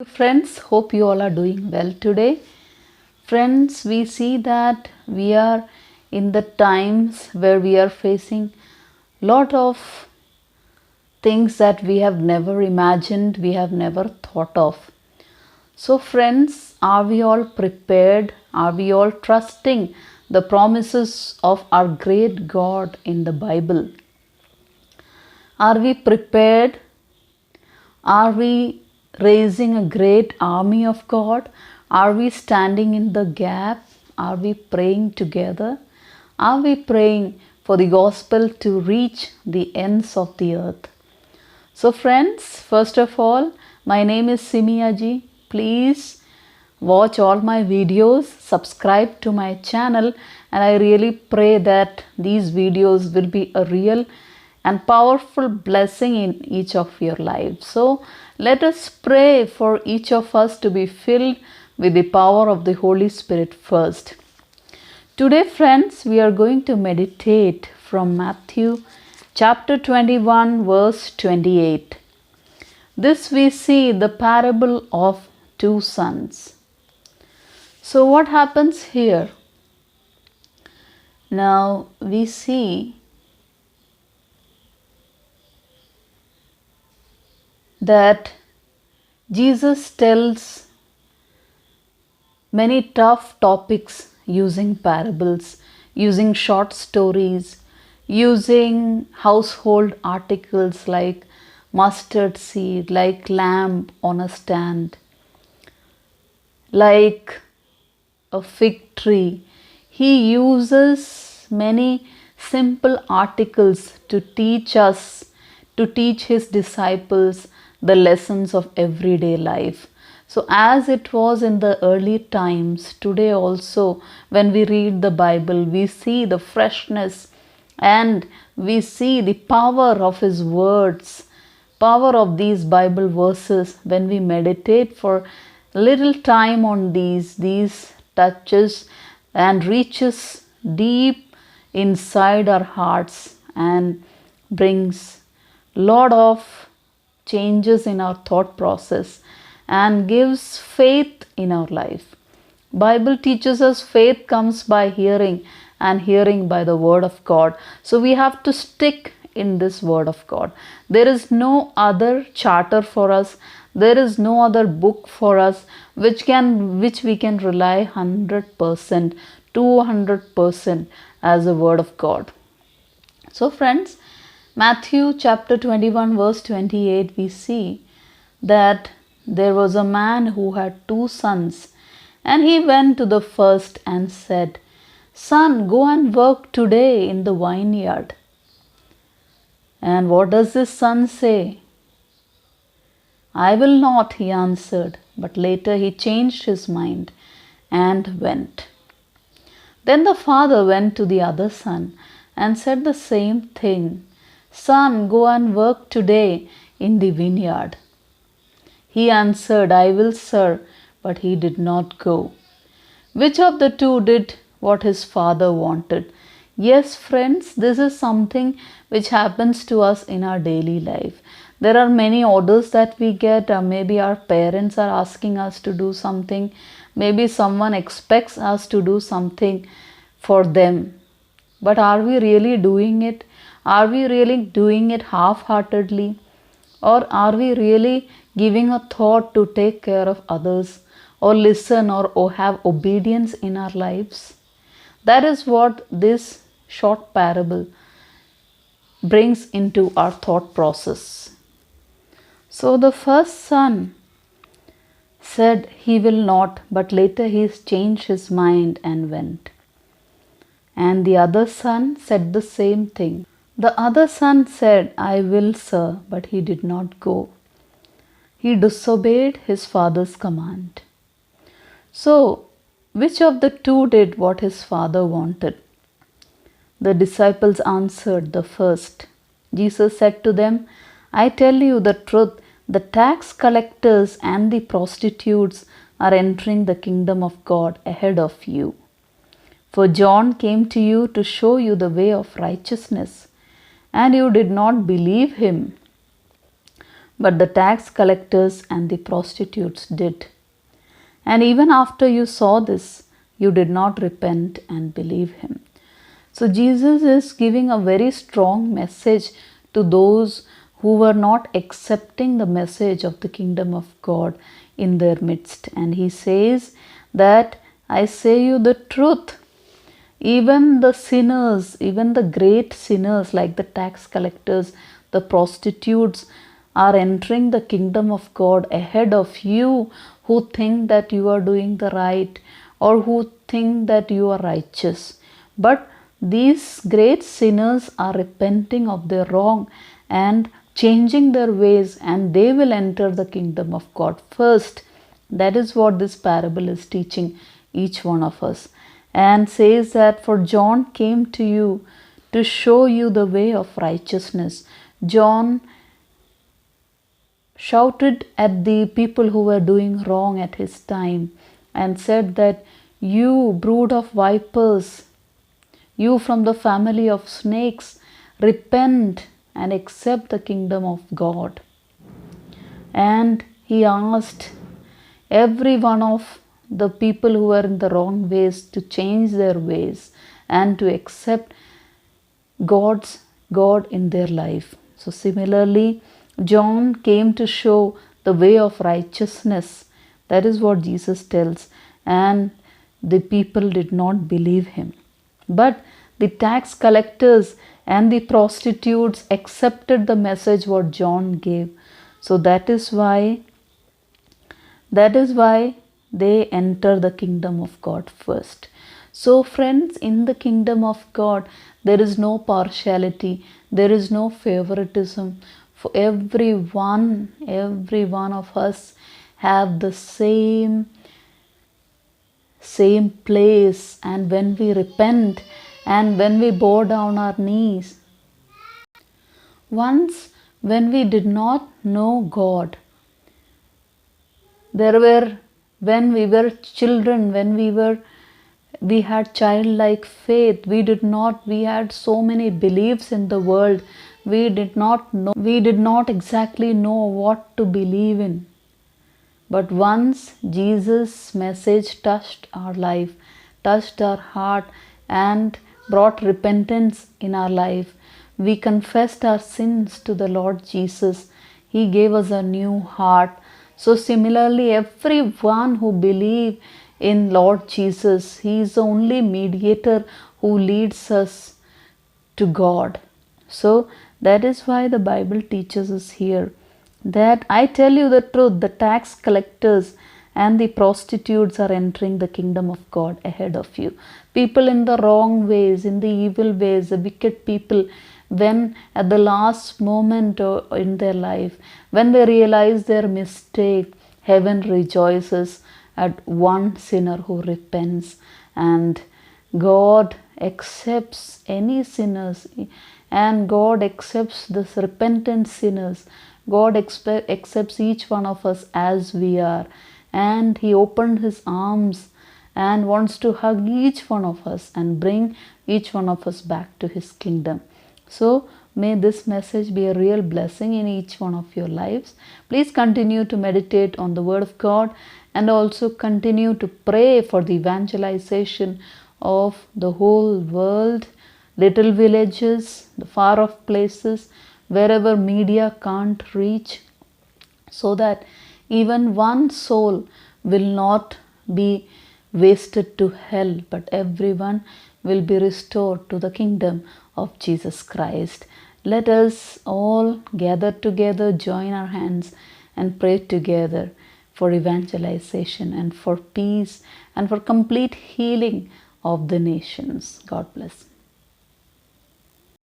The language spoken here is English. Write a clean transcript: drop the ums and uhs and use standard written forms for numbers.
friends. Hope you all are doing well today. Friends, we see that we are in the times where we are facing lot of things that we have never imagined, we have never thought of. So friends, are we all prepared? Are we all trusting the promises of our great God in the Bible? Are we prepared? Are we raising a great army of God? Are we standing in the gap? Are we praying together? Are we praying for the gospel to reach the ends of the earth? So friends, first of all, my name is Simiaji. Please watch all my videos, subscribe to my channel, and I really pray that these videos will be a real and powerful blessing in each of your lives. So let us pray for each of us to be filled with the power of the Holy Spirit first. Today, friends, we are going to meditate from Matthew chapter 21, verse 28. This we see the parable of two sons. So what happens here? Now we see that Jesus tells many tough topics using parables, using short stories, using household articles like mustard seed, like lamb on a stand, like a fig tree. He uses many simple articles to teach us, to teach his disciples the lessons of everyday life. So as it was in the early times, today also when we read the Bible, we see the freshness and we see the power of his words, power of these Bible verses. When we meditate for little time on these touches and reaches deep inside our hearts and brings lot of changes in our thought process and gives faith in our life. Bible teaches us faith comes by hearing and hearing by the word of God. So we have to stick in this word of God. There is no other charter for us. There is no other book for us which we can rely 100%, 200% as a word of God. So friends, Matthew chapter 21 verse 28, we see that there was a man who had two sons, and he went to the first and said, "Son, go and work today in the vineyard." And what does this son say? "I will not," he answered, but later he changed his mind and went. Then the father went to the other son and said the same thing. "Son, go and work today in the vineyard." He answered, "I will, sir," but he did not go. Which of the two did what his father wanted? Yes, friends, this is something which happens to us in our daily life. There are many orders that we get, or maybe our parents are asking us to do something. Maybe someone expects us to do something for them. But are we really doing it? Are we really doing it half-heartedly? Or are we really giving a thought to take care of others, or listen, or have obedience in our lives? That is what this short parable brings into our thought process. So the first son said he will not, but later he changed his mind and went. And the other son said the same thing. The other son said, "I will, sir," but he did not go. He disobeyed his father's command. So, which of the two did what his father wanted? The disciples answered, the first. Jesus said to them, "I tell you the truth, the tax collectors and the prostitutes are entering the kingdom of God ahead of you. For John came to you to show you the way of righteousness, and you did not believe him. but the tax collectors and the prostitutes did. And even after you saw this, you did not repent and believe him. So Jesus is giving a very strong message to those who were not accepting the message of the kingdom of God in their midst. And he says that, I say you the truth, even the sinners, even the great sinners like the tax collectors, the prostitutes, are entering the kingdom of God ahead of you, who think that you are doing the right or who think that you are righteous. But these great sinners are repenting of their wrong and changing their ways, and they will enter the kingdom of God first. That is what this parable is teaching each one of us, and says that, for John came to you to show you the way of righteousness. John shouted at the people who were doing wrong at his time and said that, you brood of vipers, you from the family of snakes, repent and accept the kingdom of God. And he asked every one of the people who were in the wrong ways to change their ways and to accept God in their life. So similarly, John came to show the way of righteousness. That is what Jesus tells. And the people did not believe him. But the tax collectors and the prostitutes accepted the message what John gave. So that is why they enter the kingdom of God first. So friends, in the kingdom of God, there is no partiality, there is no favoritism. For every one of us have the same place. And when we repent and when we bow down our knees, once when we did not know God, when we were children, we had childlike faith. We had so many beliefs in the world. We did not exactly know what to believe in. But once Jesus' message touched our life, touched our heart, and brought repentance in our life, we confessed our sins to the Lord Jesus. He gave us a new heart. So similarly, everyone who believes in Lord Jesus, he is the only mediator who leads us to God. So that is why the Bible teaches us here that, I tell you the truth, the tax collectors and the prostitutes are entering the kingdom of God ahead of you. People in the wrong ways, in the evil ways, the wicked people, when at the last moment in their life, when they realize their mistake, heaven rejoices at one sinner who repents, and God accepts any sinners, and God accepts this repentant sinners. God accepts each one of us as we are, and he opened his arms and wants to hug each one of us and bring each one of us back to his kingdom. So may this message be a real blessing in each one of your lives. Please continue to meditate on the word of God, and also continue to pray for the evangelization of the whole world, little villages, the far off places, wherever media can't reach, so that even one soul will not be wasted to hell, but everyone will be restored to the kingdom of Jesus Christ. Let us all gather together, join our hands, and pray together for evangelization and for peace and for complete healing of the nations. God bless.